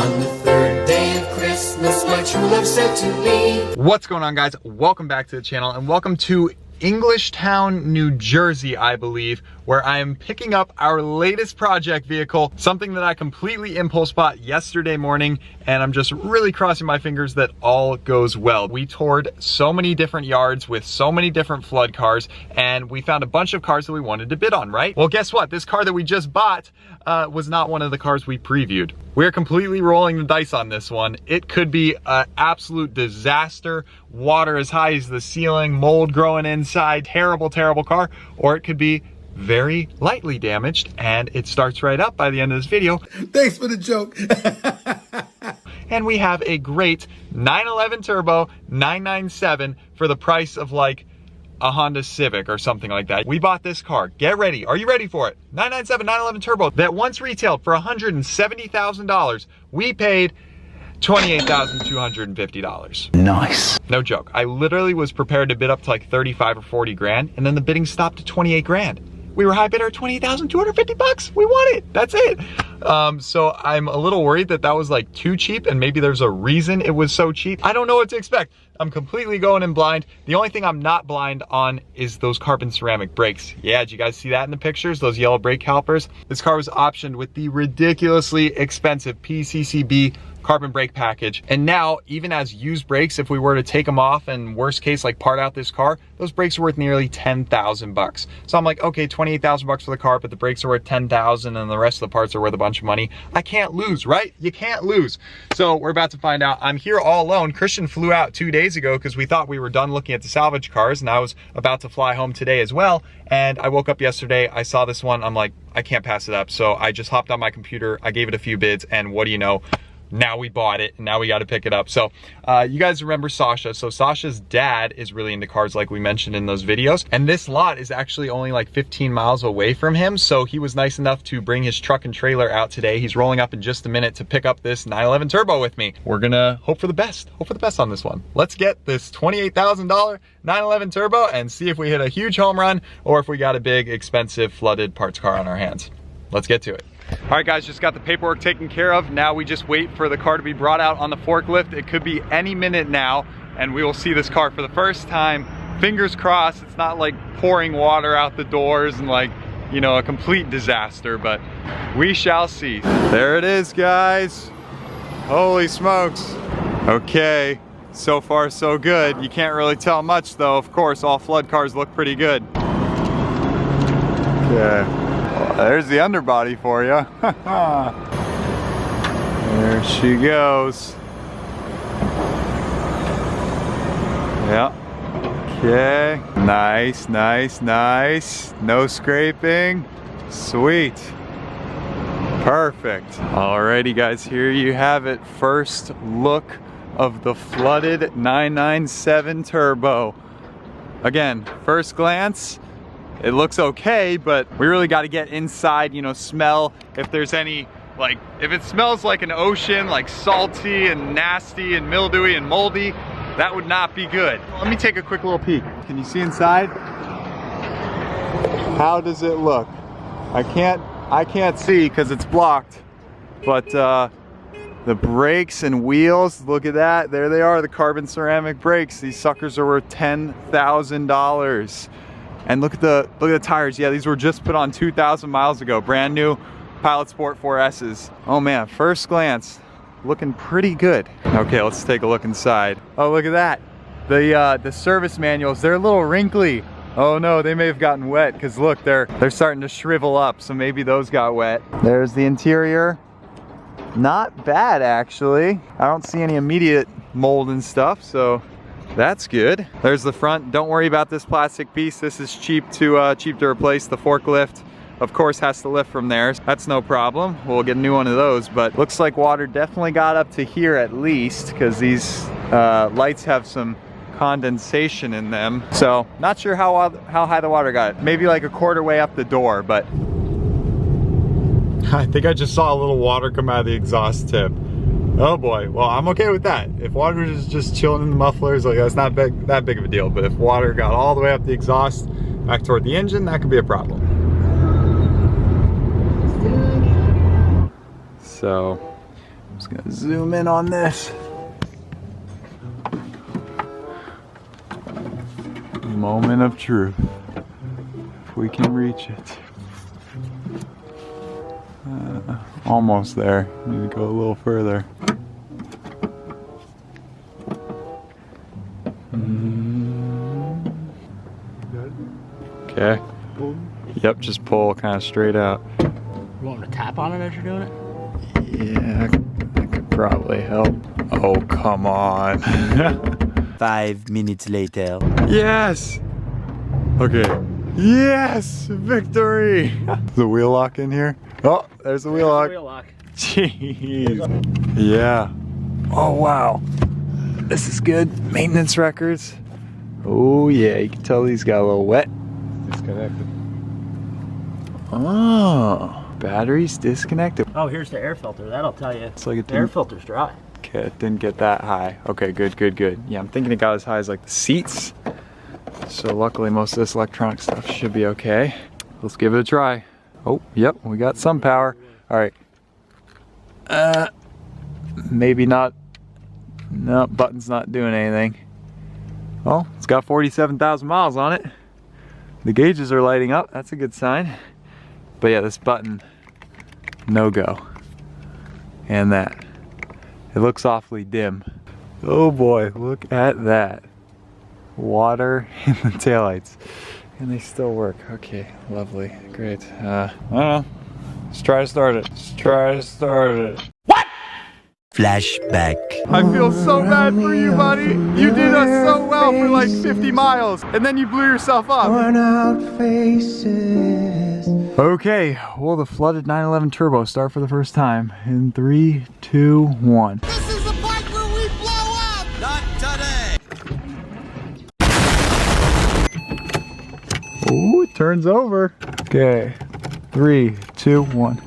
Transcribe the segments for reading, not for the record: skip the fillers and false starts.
On the third day of Christmas, my true love said to me. What's going on, guys? Welcome back to the channel and welcome to Englishtown, New Jersey, I believe, where I am picking up our latest project vehicle, something that I completely impulse bought yesterday morning, and I'm just really crossing my fingers that all goes well. We toured so many different yards with so many different flood cars, and we found a bunch of cars that we wanted to bid on, right? Well, guess what? This car that we just bought was not one of the cars we previewed. We're completely rolling the dice on this one. It could be an absolute disaster, water as high as the ceiling, mold growing inside, terrible, terrible car, or it could be very lightly damaged, and it starts right up by the end of this video. Thanks for the joke. And we have a great 911 Turbo 997 for the price of like a Honda Civic or something like that. We bought this car. Get ready. Are you ready for it? 997 911 Turbo that once retailed for $170,000. We paid $28,250. Nice. No joke. I literally was prepared to bid up to like 35 or 40 grand, and then the bidding stopped at 28 grand. We were high bidder at $28,250. We won it. That's it. So I'm a little worried that that was like too cheap, and maybe there's a reason it was so cheap. I don't know what to expect. I'm completely going in blind. The only thing I'm not blind on is those carbon ceramic brakes. Yeah, did you guys see that in the pictures? Those yellow brake calipers? This car was optioned with the ridiculously expensive PCCB carbon brake package. And now, even as used brakes, if we were to take them off and worst case, like part out this car, those brakes are worth nearly 10,000 bucks. So I'm like, okay, 28,000 bucks for the car, but the brakes are worth 10,000 and the rest of the parts are worth a bunch of money. I can't lose, right? You can't lose. So we're about to find out. I'm here all alone. Christian flew out 2 days ago because we thought we were done looking at the salvage cars, and I was about to fly home today as well. And I woke up yesterday, I saw this one, I'm like, I can't pass it up. So I just hopped on my computer, I gave it a few bids, and what do you know? Now we bought it, and now we got to pick it up. So you guys remember Sasha. So Sasha's dad is really into cars, like we mentioned in those videos. And this lot is actually only like 15 miles away from him. So he was nice enough to bring his truck and trailer out today. He's rolling up in just a minute to pick up this 911 Turbo with me. We're gonna hope for the best. Hope for the best on this one. Let's get this $28,000 911 Turbo and see if we hit a huge home run or if we got a big, expensive, flooded parts car on our hands. Let's get to it. All right, guys, just got the paperwork taken care of. Now we just wait for the car to be brought out on the forklift. It could be any minute now, and we will see this car for the first time. Fingers crossed, it's not like pouring water out the doors and like, you know, a complete disaster, but we shall see. There it is, guys. Holy smokes. Okay, so far so good. You can't really tell much though. Of course, all flood cars look pretty good. Okay. There's the underbody for you. There she goes. Yeah. Okay. Nice, nice, nice. No scraping. Sweet. Perfect. Alrighty, guys, here you have it. First look of the flooded 997 Turbo. Again, first glance, it looks okay, but we really got to get inside, you know, smell if there's any, like, if it smells like an ocean, like salty and nasty and mildewy and moldy, that would not be good. Let me take a quick little peek. Can you see inside? How does it look? I can't see because it's blocked, but the brakes and wheels, look at that. There they are, the carbon ceramic brakes. These suckers are worth $10,000. And look at the tires. Yeah, these were just put on 2,000 miles ago. Brand new Pilot Sport 4S's. Oh man, first glance, looking pretty good. Okay, let's take a look inside. Oh, look at that. The service manuals, they're a little wrinkly. Oh no, they may have gotten wet because look, they're starting to shrivel up. So maybe those got wet. There's the interior. Not bad actually. I don't see any immediate mold and stuff, so that's good. There's the front. Don't worry about this plastic piece. This is cheap to replace. The forklift, of course, has to lift from there. That's no problem. We'll get a new one of those, but looks like water definitely got up to here at least, because these lights have some condensation in them. So not sure how high the water got. Maybe like a quarter way up the door, but I think I just saw a little water come out of the exhaust tip. Oh boy, well, I'm okay with that. If water is just chilling in the mufflers, like that's not that big of a deal. But if water got all the way up the exhaust back toward the engine, that could be a problem. So I'm just gonna zoom in on this. Moment of truth. If we can reach it. Almost there. Need to go a little further. Okay. Yep, just pull kind of straight out. You want me to tap on it as you're doing it? Yeah, that could probably help. Oh, come on. 5 minutes later. Yes! Okay. Yes! Victory! Is the wheel lock in here? Oh, there's the wheel lock. Wheel lock. Jeez. Yeah. Oh, wow. This is good. Maintenance records. Oh, yeah. You can tell these got a little wet. Disconnected. Oh, batteries disconnected. Oh, here's the air filter. That'll tell you. It's like it the air didn't, filter's dry. okay, it didn't get that high. Okay, good, good, good. Yeah, I'm thinking it got as high as like the seats. So luckily most of this electronic stuff should be okay. Let's give it a try. Oh, yep, we got some power. All right. Maybe not. No, button's not doing anything. Oh, it's got 47,000 miles on it. The gauges are lighting up, that's a good sign. But yeah, this button, no go. And that. It looks awfully dim. Oh boy, look at that. Water in the taillights. And they still work. Okay, lovely, great. I don't know. Let's try to start it. Let's try to start it. Flashback. I feel so bad for you, buddy. You did us so well for like 50 miles, and then you blew yourself up. Okay, will the flooded 911 turbo start for the first time? In 3, 2, 1. This is the part where we blow up! Not today! Oh, it turns over. Okay, 3, 2, 1.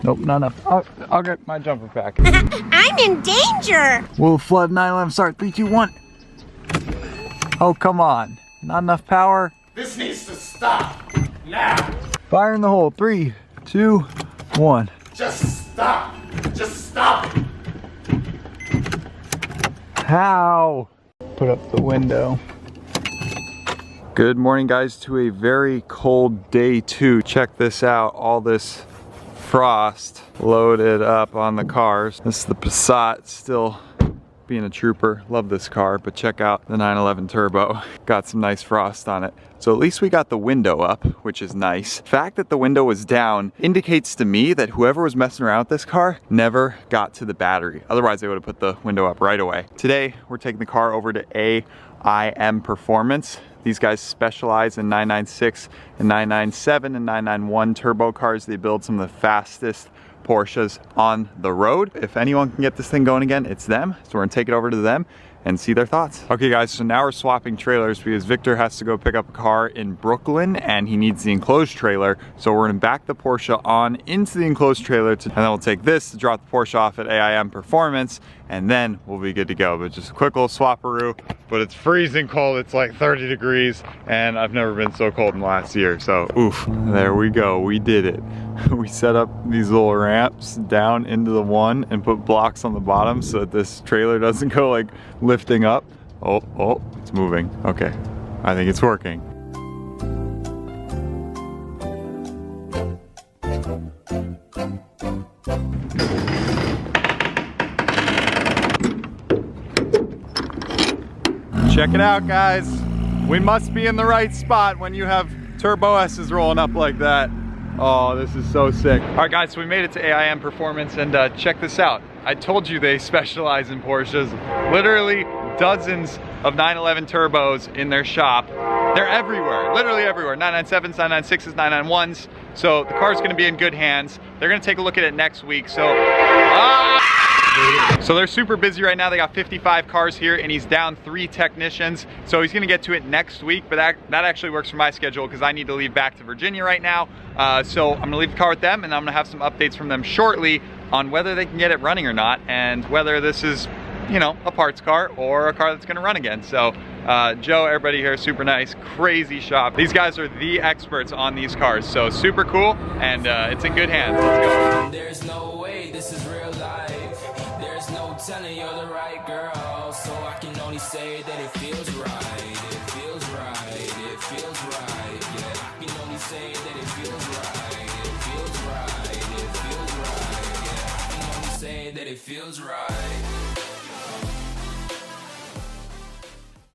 Nope, not enough. I'll get my jumper pack. I'm in danger! Will the flood 911 start? 3, 2, 1. Oh, come on. Not enough power. This needs to stop! Now! Fire in the hole. 3, 2, 1. Just stop! Just stop it! How? Put up the window. Good morning, guys, to a very cold day 2. Check this out. All this frost loaded up on the cars. This is the Passat, still being a trooper. Love this car, but check out the 911 Turbo. Got some nice frost on it. So at least we got the window up, which is nice. The fact that the window was down indicates to me that whoever was messing around with this car never got to the battery. Otherwise, they would have put the window up right away. Today, we're taking the car over to AIM Performance. These guys specialize in 996 and 997 and 991 turbo cars. They build some of the fastest Porsches on the road. If anyone can get this thing going again, it's them. So we're gonna take it over to them and see their thoughts. Okay guys, so now we're swapping trailers because Victor has to go pick up a car in Brooklyn and he needs the enclosed trailer. So we're gonna back the Porsche on into the enclosed trailer and then we'll take this to drop the Porsche off at AIM Performance and then we'll be good to go. But just a quick little swapperoo. But it's freezing cold, it's like 30 degrees and I've never been so cold in the last year. So oof, there we go, we did it. We set up these little ramps down into the one and put blocks on the bottom so that this trailer doesn't go like lifting up. Oh, it's moving. Okay, I think it's working. Check it out, guys. We must be in the right spot when you have Turbo S's rolling up like that. Oh, this is so sick. All right, guys, so we made it to AIM Performance and check this out. I told you they specialize in Porsches. Literally dozens of 911 turbos in their shop. They're everywhere, literally everywhere. 997s, 996s, 991s. So the car's gonna be in good hands. They're gonna take a look at it next week. So, so they're super busy right now. They got 55 cars here and he's down 3 technicians. So he's gonna get to it next week, but that actually works for my schedule because I need to leave back to Virginia right now. So I'm gonna leave the car with them and I'm gonna have some updates from them shortly on whether they can get it running or not and whether this is, you know, a parts car or a car that's gonna run again. So Joe, everybody here, super nice, crazy shop. These guys are the experts on these cars. So super cool and it's in good hands. Let's go. There's no way this this is real life. There's no telling you're the right girl, so I can only say that it feels right. It feels right, it feels right. Yeah, I can only say that it feels right. It feels right, it feels right. Yeah, I can only say that it feels right.